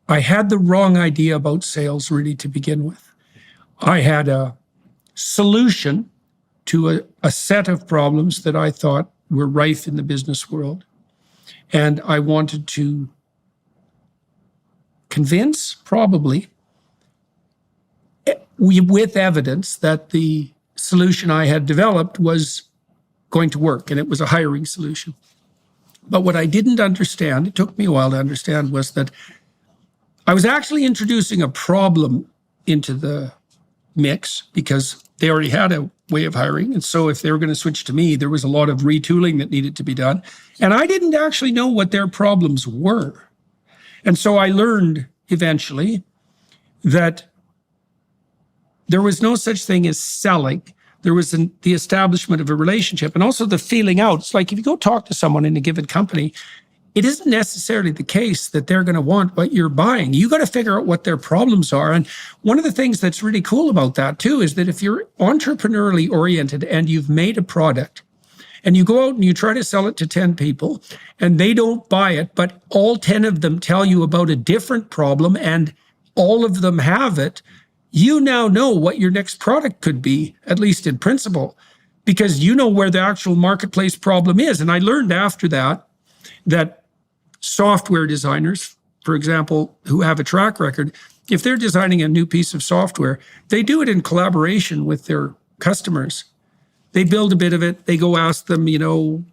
I had the wrong idea about sales really to begin with. I had a solution to a set of problems that I thought were rife in the business world. And I wanted to convince, probably, with evidence, that the solution I had developed was going to work, and it was a hiring solution. But what I didn't understand, it took me a while to understand, was that I was actually introducing a problem into the mix because they already had a way of hiring. And so if they were going to switch to me, there was a lot of retooling that needed to be done. And I didn't actually know what their problems were. And so I learned eventually that there was no such thing as selling. There was the establishment of a relationship and also the feeling out. It's like if you go talk to someone in a given company, it isn't necessarily the case that they're going to want what you're buying. You got to figure out what their problems are. And one of the things that's really cool about that too is that if you're entrepreneurially oriented and you've made a product and you go out and you try to sell it to 10 people and they don't buy it, but all 10 of them tell you about a different problem and all of them have it, you now know what your next product could be, at least in principle, because you know where the actual marketplace problem is. And I learned after that software designers, for example, who have a track record, if they're designing a new piece of software, they do it in collaboration with their customers. They build a bit of it. They go ask them,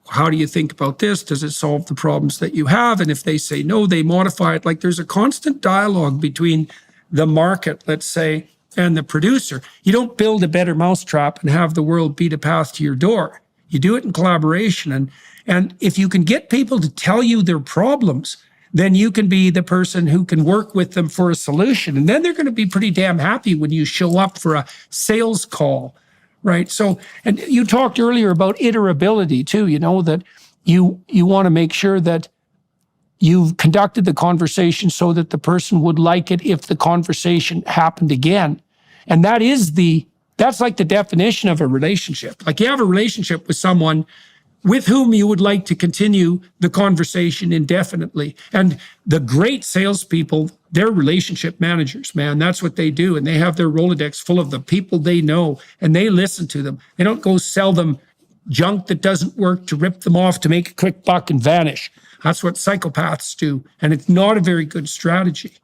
how do you think about this? Does it solve the problems that you have? And if they say no, they modify it. Like there's a constant dialogue between the market, let's say, and the producer. You don't build a better mousetrap and have the world beat a path to your door. You do it in collaboration. And if you can get people to tell you their problems, then you can be the person who can work with them for a solution. And then they're going to be pretty damn happy when you show up for a sales call, right? So, and you talked earlier about iterability too, that you want to make sure that you've conducted the conversation so that the person would like it if the conversation happened again. And that's like the definition of a relationship. Like you have a relationship with someone with whom you would like to continue the conversation indefinitely. And the great salespeople, they're relationship managers, man. That's what they do. And they have their Rolodex full of the people they know, and they listen to them. They don't go sell them junk that doesn't work to rip them off to make a quick buck and vanish. That's what psychopaths do. And it's not a very good strategy.